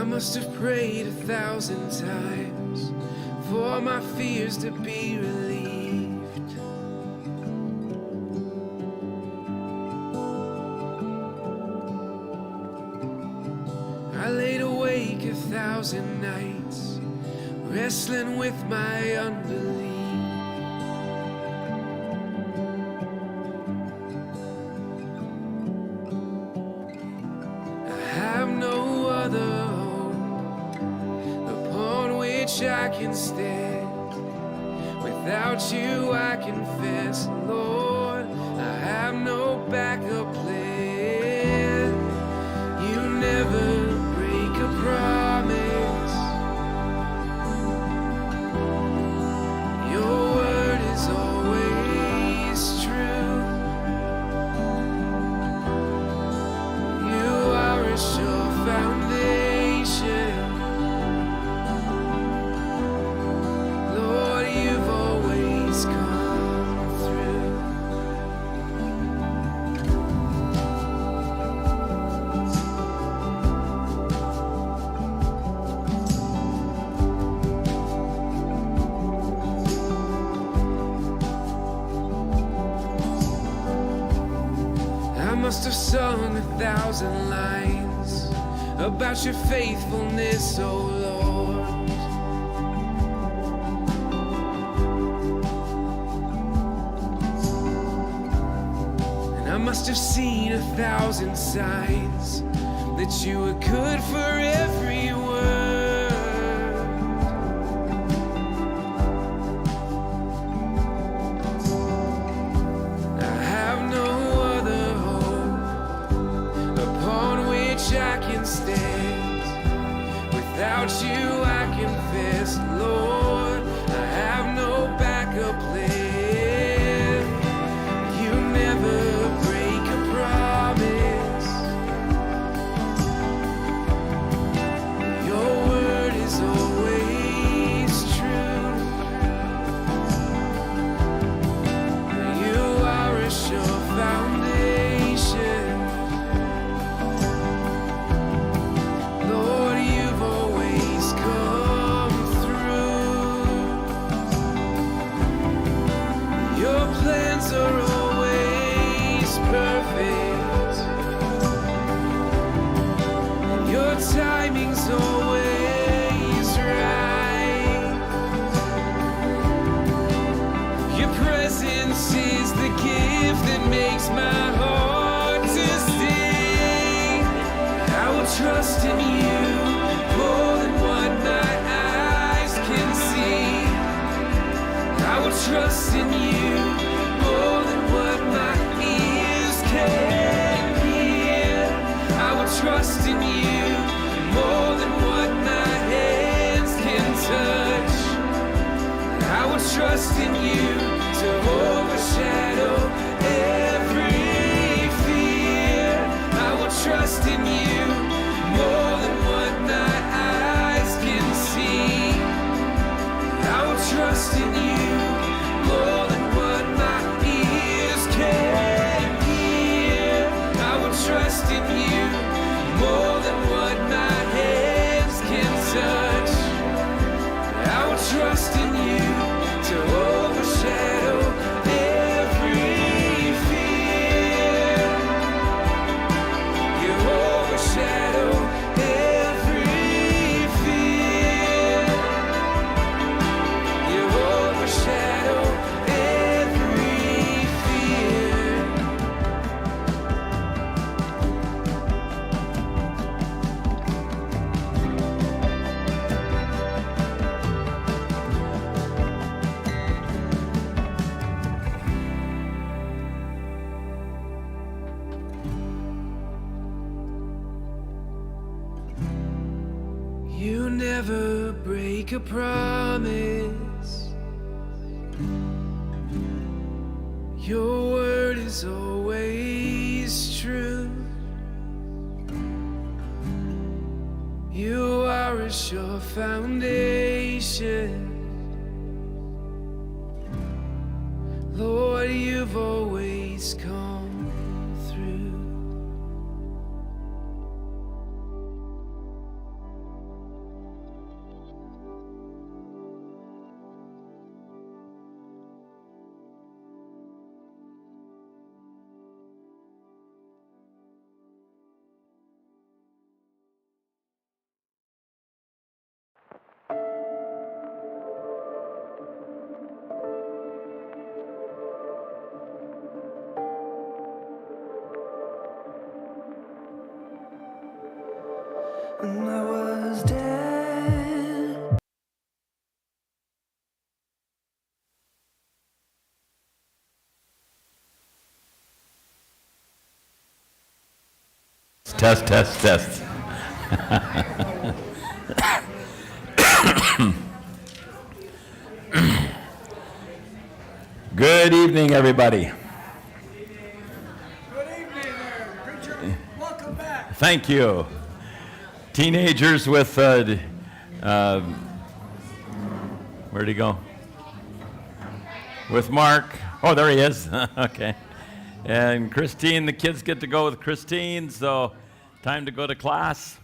I must have prayed 1,000 times for my fears to be relieved. I laid awake 1,000 nights, wrestling with my unbelief. I have no other hope upon which I can stand. Without you I confess, Lord, I have no backup plan. You never break a promise. Your word is always true. You are a sure foundation. Lord, you've always come through. I must have sung 1,000 lines about your faithfulness, oh Lord. And I must have seen 1,000 signs that you were good for every word. I have no other hope upon which I can stand. Without you I confess, Lord, I have no backup plan. You never break a promise. Your word is always true. You are a sure foundation. Lord, you've always come through. Your plans are always perfect. Your timing's always right. Your presence is the gift that makes my heart to sing. I will trust in you more than what my eyes can see. I will trust in you more than what my ears can hear. I will trust in you more than what my hands can touch. I will trust in you to overshadow every fear. I will trust in you more than what my eyes can see. I will trust in you more than what my ears can hear. I will trust in you more than what my hands can touch. I will trust in you to overshadow every fear. You overshadow every fear. You overshadow every fear. You never break a promise. Your word is always true. You are a sure foundation. Lord, you've always come through. when I was dead. Test, test, test. Good evening, everybody. Good evening there, preacher. Welcome back. Thank you. Teenagers with, where'd he go? With Mark. Oh, there he is. Okay. And Christine, the kids get to go with Christine, so time to go to class.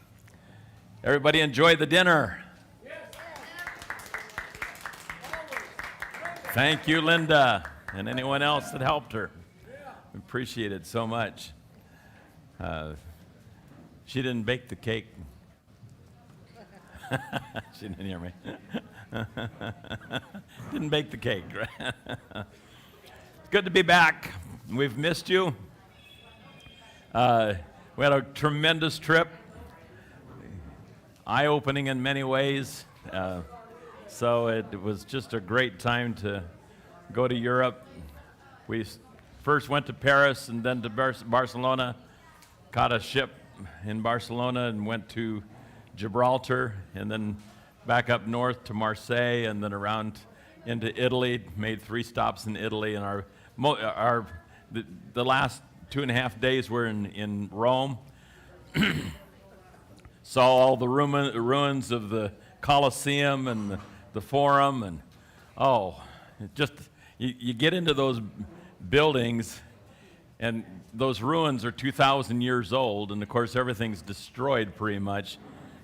Everybody enjoy the dinner. Yes. Thank you, Linda, and anyone else that helped her. We appreciate it so much. She didn't bake the cake. She didn't hear me. Didn't bake the cake, right? It's good to be back. We've missed you. We had a tremendous trip, eye-opening in many ways. So it was just a great time to go to Europe. We first went to Paris and then to Barcelona, caught a ship in Barcelona and went to Gibraltar, and then back up north to Marseille, and then around into Italy. Made 3 stops in Italy, and the last 2.5 days were in Rome. Saw all the ruins of the Colosseum and the Forum, and you get into those buildings, and those ruins are 2,000 years old, and of course everything's destroyed pretty much.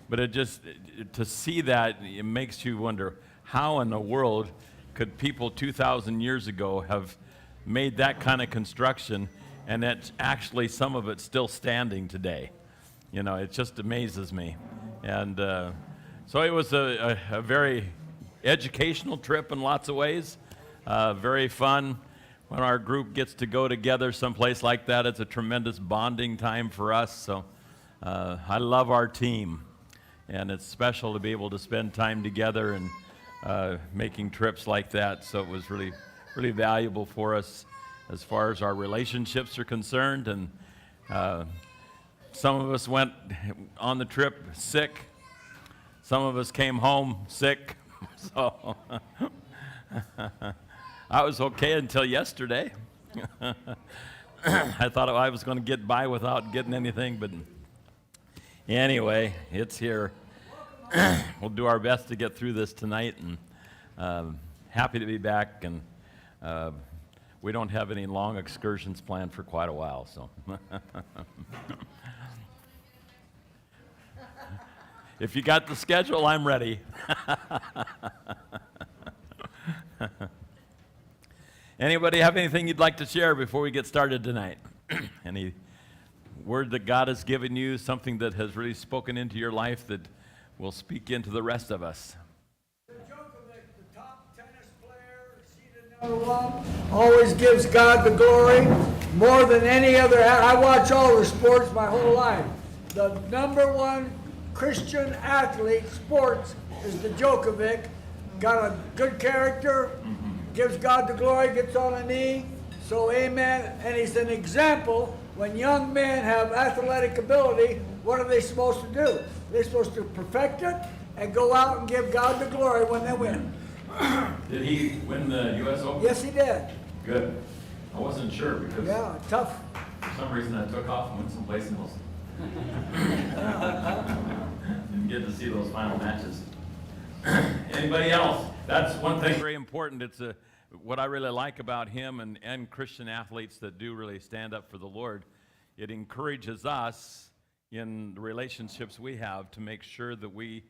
But to see that, it makes you wonder, how in the world could people 2,000 years ago have made that kind of construction, and that's actually some of it still standing today? You know, it just amazes me. And so it was a very educational trip in lots of ways, very fun. When our group gets to go together someplace like that, it's a tremendous bonding time for us. So I love our team, and it's special to be able to spend time together and making trips like that. So it was really, really valuable for us as far as our relationships are concerned. And some of us went on the trip sick. Some of us came home sick. So I was okay until yesterday. I thought I was going to get by without getting anything, but anyway, it's here. We'll do our best to get through this tonight, and happy to be back. And we don't have any long excursions planned for quite a while, so. If you got the schedule, I'm ready. Anybody have anything you'd like to share before we get started tonight? Any word that God has given you, something that has really spoken into your life that will speak into the rest of us? The Djokovic, the top tennis player, seeded #1, always gives God the glory more than any other. I watch all the sports my whole life. The #1 Christian athlete sports is the Djokovic. Got a good character, gives God the glory, gets on a knee. So amen. And he's an example. When young men have athletic ability, what are they supposed to do? They're supposed to perfect it and go out and give God the glory when they win. Did he win the U.S. Open? Yes, he did. Good. I wasn't sure because Yeah, tough. for some reason I took off and went someplace else. Didn't get to see those final matches. Anybody else? That's one thing very important. It's what I really like about him and Christian athletes that do really stand up for the Lord. It encourages us in the relationships we have to make sure that we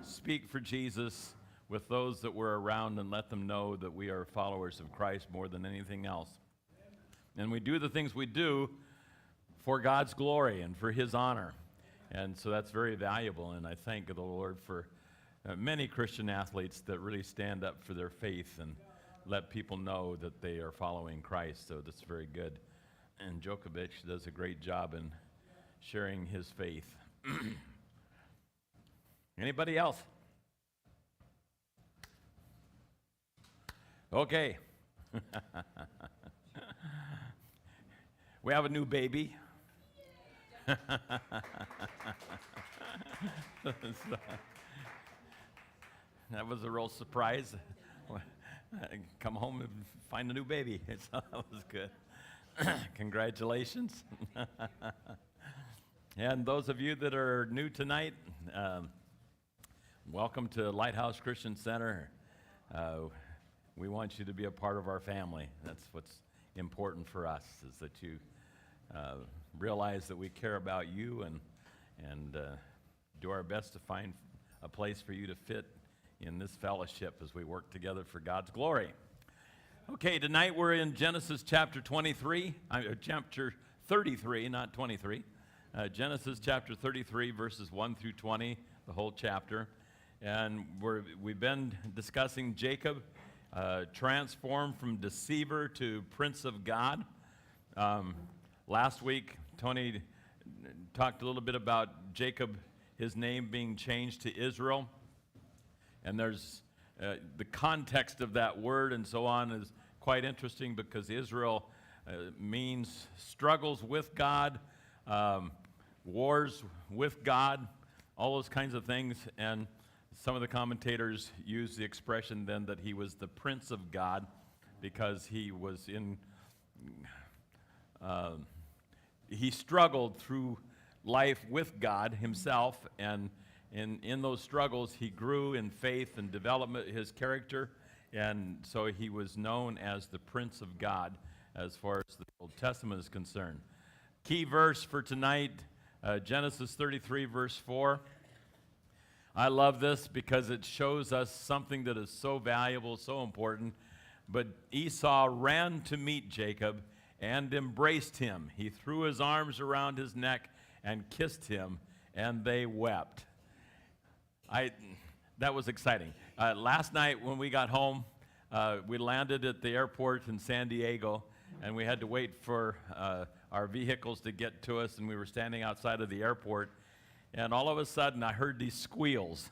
speak for Jesus with those that we're around and let them know that we are followers of Christ more than anything else. And we do the things we do for God's glory and for His honor. And so that's very valuable, and I thank the Lord for many Christian athletes that really stand up for their faith and let people know that they are following Christ, so that's very good. And Djokovic does a great job in sharing his faith. Anybody else? Okay. We have a new baby. That was a real surprise. Come home and find a new baby. So that was good. Congratulations. And those of you that are new tonight, welcome to Lighthouse Christian Center. We want you to be a part of our family. That's what's important for us, is that you realize that we care about you and do our best to find a place for you to fit in this fellowship as we work together for God's glory. Okay, tonight we're in Genesis chapter 23, chapter 33, not 23. Genesis chapter 33, verses 1 through 20, the whole chapter. And we've been discussing Jacob, transformed from deceiver to prince of God. Last week, Toni talked a little bit about Jacob, his name being changed to Israel. And there's the context of that word and so on is quite interesting, because Israel means struggles with God, wars with God, all those kinds of things. And some of the commentators use the expression then that he was the prince of God, because he was he struggled through life with God himself, and in those struggles he grew in faith and development his character, and so he was known as the Prince of God as far as the Old Testament is concerned. Key verse for tonight, Genesis 33 verse 4. I love this because it shows us something that is so valuable, so important. But Esau ran to meet Jacob and embraced him. He threw his arms around his neck and kissed him, and they wept. That was exciting. Last night when we got home, we landed at the airport in San Diego, and we had to wait for our vehicles to get to us, and we were standing outside of the airport, and all of a sudden I heard these squeals.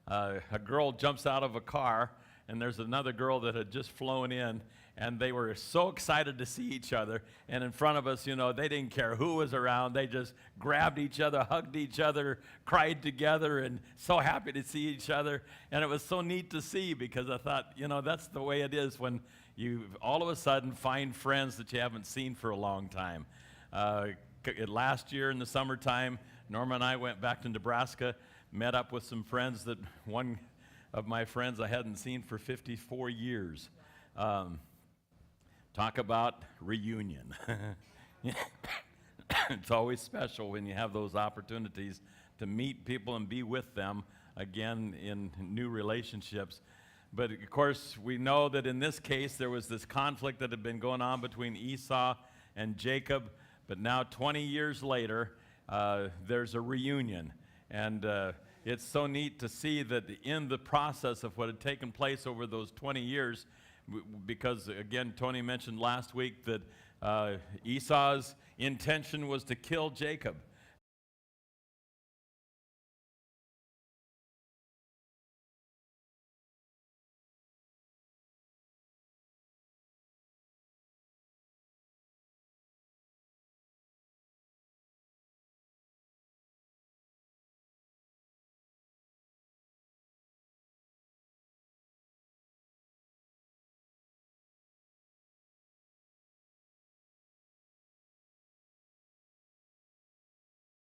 A girl jumps out of a car, and there's another girl that had just flown in, and they were so excited to see each other. And in front of us, they didn't care who was around. They just grabbed each other, hugged each other, cried together, and so happy to see each other. And it was so neat to see, because I thought, that's the way it is when you all of a sudden find friends that you haven't seen for a long time. Last year in the summertime, Norma and I went back to Nebraska, met up with some friends that one of my friends I hadn't seen for 54 years. Talk about reunion. It's always special when you have those opportunities to meet people and be with them again in new relationships. But of course, we know that in this case there was this conflict that had been going on between Esau and Jacob, but now 20 years later, there's a reunion. And it's so neat to see that in the process of what had taken place over those 20 years, because again, Toni mentioned last week that Esau's intention was to kill Jacob.